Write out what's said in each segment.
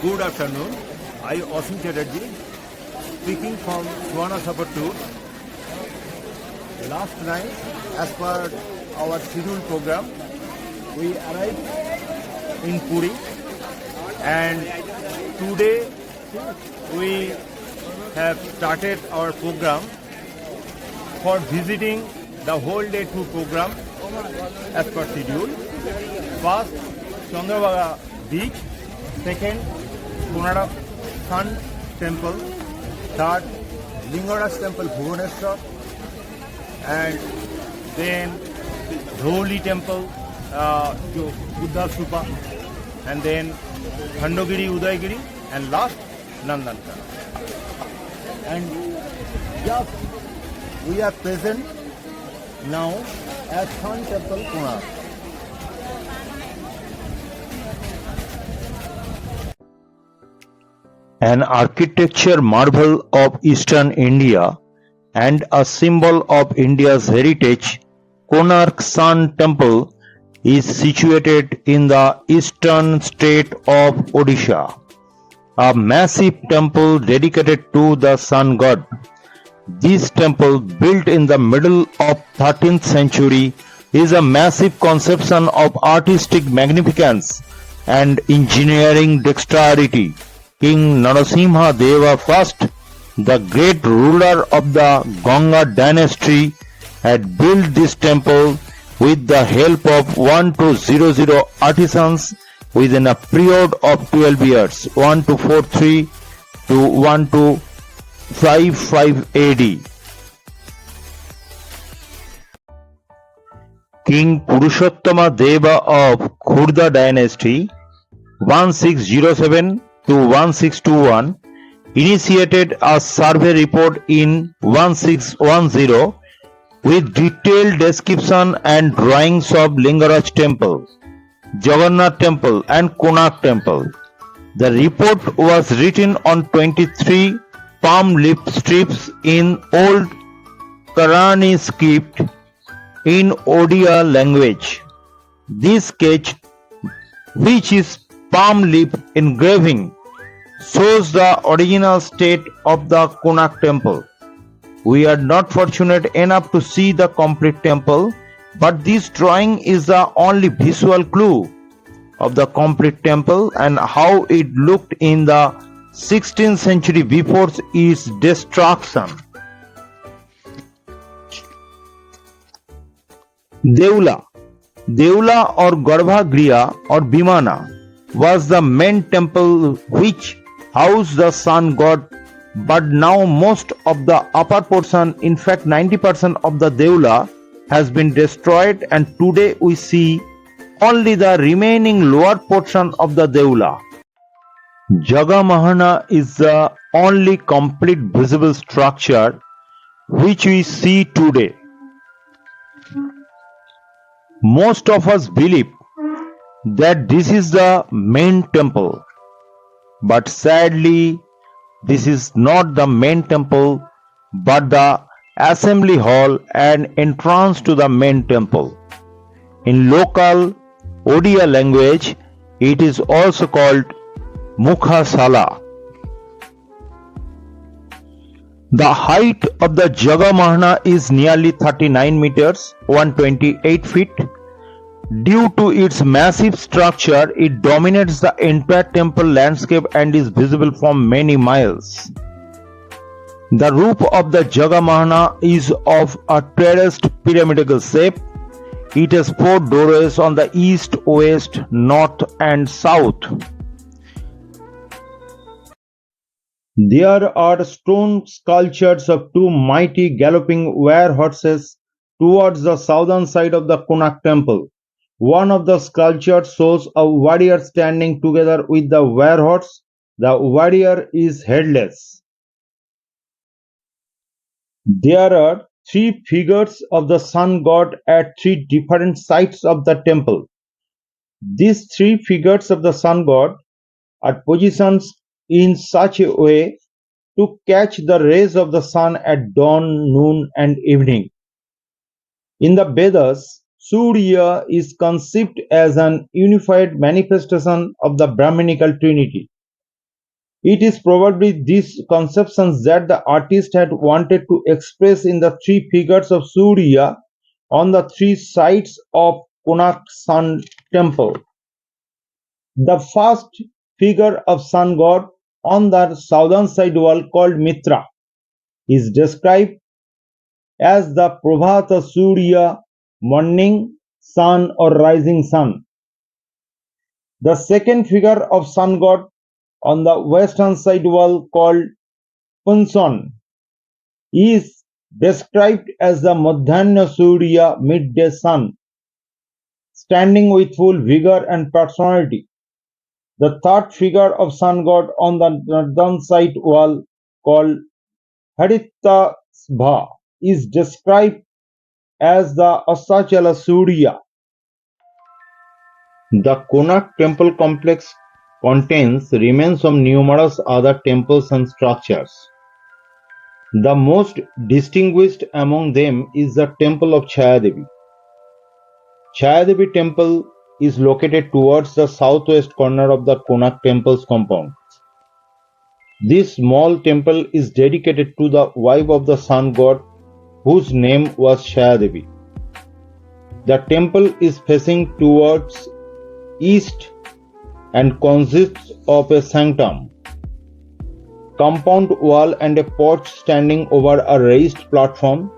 Good afternoon. I Asim Chatterjee, speaking from Suvarnasabha. Last night, as per our scheduled program, we arrived in Puri, and today we have started our program for visiting the whole day tour program as per schedule. First, Chandravaga Beach. Second, Konark Sun Temple. Third, Lingaraj Temple, Bhubaneswar. And then Dholi Temple, Buddha Stupa. And then Khandagiri, Udaygiri. And last, Nandankara. And just we are present now at Sun Temple, Konark. An architecture marvel of Eastern India and a symbol of India's heritage, Konark Sun Temple is situated in the eastern state of Odisha. A massive temple dedicated to the sun god. This temple, built in the middle of 13th century, is a massive conception of artistic magnificence and engineering dexterity. King Narasimha Deva I, the great ruler of the Ganga dynasty, had built this temple with the help of 1200 artisans within a period of 12 years, 1243 to 1255 AD. King Purushottama Deva of Khurda dynasty, 1607 to 1621, initiated a survey report in 1610 with detailed description and drawings of Lingaraj Temple, Jagannath Temple and Konark Temple. The report was written on 23 palm leaf strips in Old Karani script in Odia language. This sketch, which is palm leaf engraving, shows the original state of the Konark Temple. We are not fortunate enough to see the complete temple, but this drawing is the only visual clue of the complete temple and how it looked in the 16th century before its destruction. Deula or Garbhagriha or Bimana was the main temple which housed the sun god, but now most of the upper portion, in fact 90% of the Deula, has been destroyed, and today we see only the remaining lower portion of the Deula. Jagam Mahana is the only complete visible structure which we see today. Most of us believe that this is the main temple, but sadly this is not the main temple but the assembly hall and entrance to the main temple. In local Odia language, it is also called Mukha Sala. The height of the Jagam Mahana is nearly 39 meters, 128 feet. Due to its massive structure, it dominates the entire temple landscape and is visible from many miles. The roof of the Jagam Mahana is of a terraced pyramidal shape. It has 4 doorways on the east, west, north and south. There are stone sculptures of 2 mighty galloping were horses towards the southern side of the Konark Temple. One of the sculptures shows a warrior standing together with the were horse. The warrior is headless. There are 3 figures of the sun god at 3 different sides of the temple. These 3 figures of the sun god are positioned in such a way to catch the rays of the sun at dawn, noon and evening. In the Vedas, Surya is conceived as an unified manifestation of the Brahminical Trinity. It is probably these conceptions that the artist had wanted to express in the three figures of Surya on the three sides of Konark Sun Temple. The first figure of sun god on the southern side wall, called Mitra, is described as the Prabhata Surya, morning sun or rising sun. The second figure of sun god on the western side wall, called Punson, is described as the Madhyana Surya, midday sun, standing with full vigor and personality. The third figure of sun god on the northern side wall, called Haritasbha, is described as the Asachala Surya. The Konark Temple complex contains remains of numerous other temples and structures. The most distinguished among them is the temple of Chayadevi. Chayadevi Temple is located towards the southwest corner of the Konark Temple's compound. This small temple is dedicated to the wife of the sun god, whose name was Chayadevi. The temple is facing towards east and consists of a sanctum, compound wall and a porch standing over a raised platform.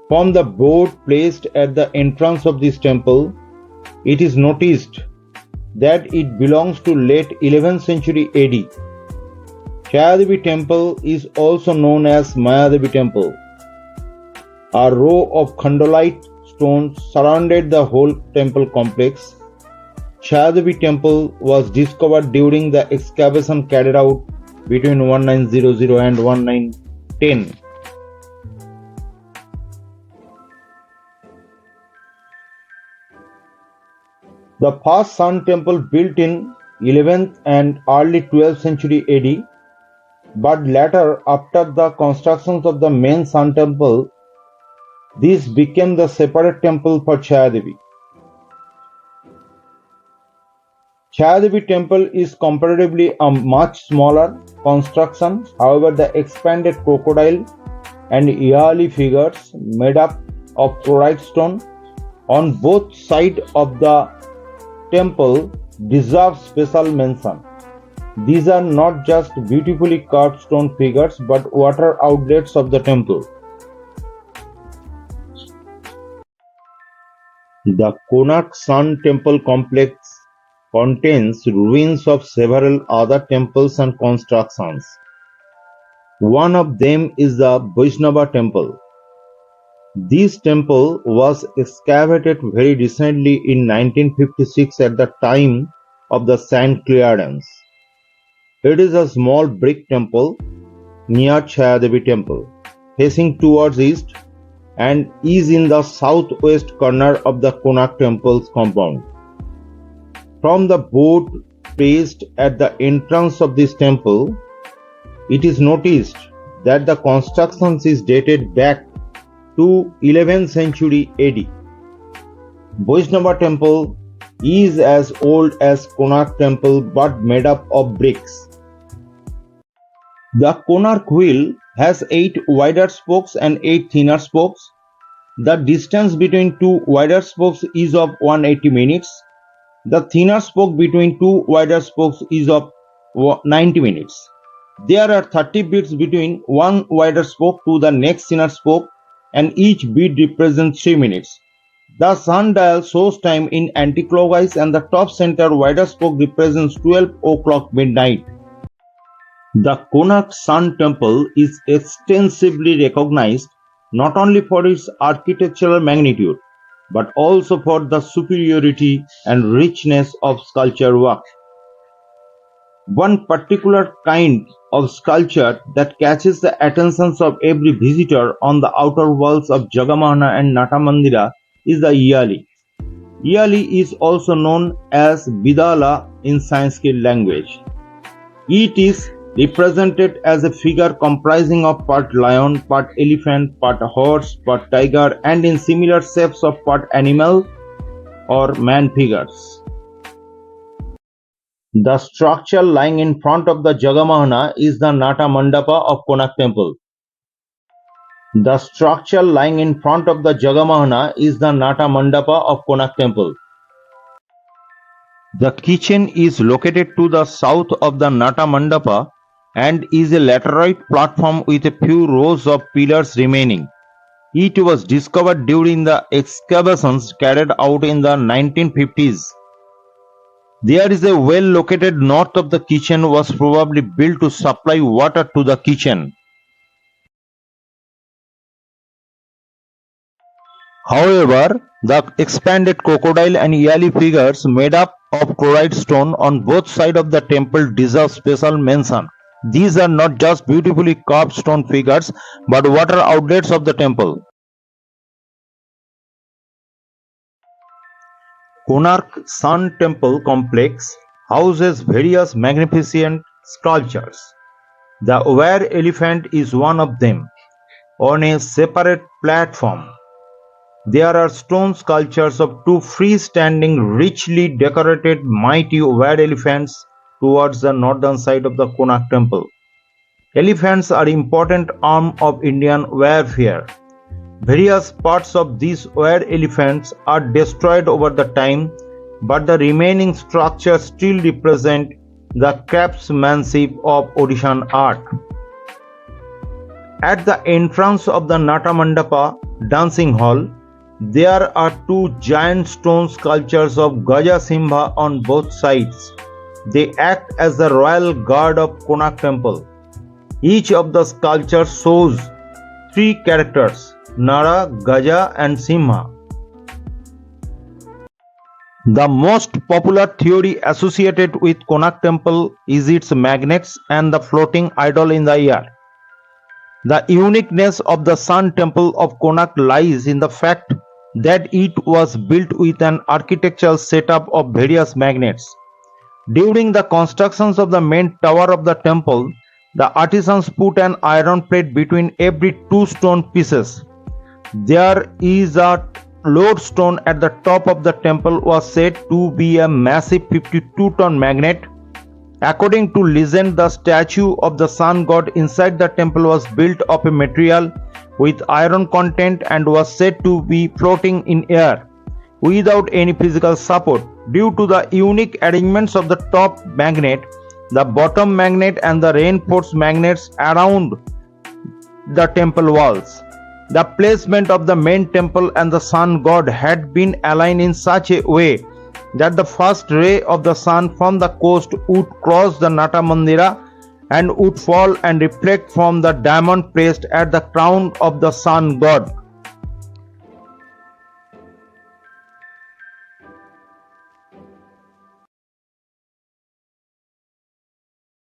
From the board placed at the entrance of this temple, it is noticed that it belongs to late 11th century AD. Chayadevi Temple is also known as Mayadevi Temple. A row of khandalite stones surrounded the whole temple complex. Chayadevi Temple was discovered during the excavation carried out between 1900 and 1910. The first Sun Temple built in 11th and early 12th century AD, but later, after the constructions of the main Sun Temple, this became the separate temple for Chayadevi. Chayadevi Temple is comparatively a much smaller construction. However, the expanded crocodile and Yali figures made up of chlorite stone on both sides of the temple deserve special mention. These are not just beautifully carved stone figures but water outlets of the temple. The Konark Sun Temple complex contains ruins of several other temples and constructions. One of them is the Vaishnava Temple. This temple was excavated very recently in 1956 at the time of the sand clearance. It is a small brick temple near Chayadevi Temple, facing towards east, and is in the southwest corner of the Konark Temple's compound. From the board placed at the entrance of this temple, it is noticed that the construction is dated back to 11th century AD. Vaishnava Temple is as old as Konark Temple but made up of bricks. The Konark wheel has 8 wider spokes and 8 thinner spokes. The distance between 2 wider spokes is of 180 minutes. The thinner spoke between 2 wider spokes is of 90 minutes. There are 30 beats between one wider spoke to the next thinner spoke, and each beat represents 3 minutes. The sundial shows time in anticlockwise, and the top center wider spoke represents 12 o'clock midnight. The Konark Sun Temple is extensively recognized not only for its architectural magnitude, but also for the superiority and richness of sculpture work. One particular kind of sculpture that catches the attention of every visitor on the outer walls of Jagam Mahana and Natamandira is the Yali. Yali is also known as Vidala in Sanskrit language. It is represented as a figure comprising of part lion, part elephant, part horse, part tiger, and in similar shapes of part animal or man figures. The structure lying in front of the Jagam Mahana is the Nata Mandapa of Konark Temple. The structure lying in front of the Jagam Mahana is the Nata Mandapa of Konark Temple. The kitchen is located to the south of the Nata Mandapa and is a laterite platform with a few rows of pillars remaining. It was discovered during the excavations carried out in the 1950s. There is a well located north of the kitchen was probably built to supply water to the kitchen. However, the expanded crocodile and Yali figures made up of chloride stone on both sides of the temple deserve special mention. These are not just beautifully carved stone figures but water outlets of the temple. Konark Sun Temple complex houses various magnificent sculptures. The were elephant is one of them. On a separate platform, there are stone sculptures of two freestanding, richly decorated mighty were elephants towards the northern side of the Konark Temple. Elephants are important arm of Indian warfare. Various parts of these were elephants are destroyed over the time, but the remaining structures still represent the craftsmanship of Odishan art. At the entrance of the Nata Mandapa dancing hall, there are two giant stone sculptures of Gaja Simha on both sides. They act as the royal guard of Konark Temple. Each of the sculptures shows three characters, Nara, Gaja and Simha. The most popular theory associated with Konark Temple is its magnets and the floating idol in the air. The uniqueness of the Sun Temple of Konark lies in the fact that it was built with an architectural setup of various magnets. During the constructions of the main tower of the temple, the artisans put an iron plate between every two stone pieces. There is a lodestone at the top of the temple was said to be a massive 52-ton magnet. According to legend, the statue of the sun god inside the temple was built of a material with iron content and was said to be floating in air without any physical support. Due to the unique arrangements of the top magnet, the bottom magnet and the reinforced magnets around the temple walls, the placement of the main temple and the sun god had been aligned in such a way that the first ray of the sun from the coast would cross the Nata Mandira and would fall and reflect from the diamond placed at the crown of the sun god.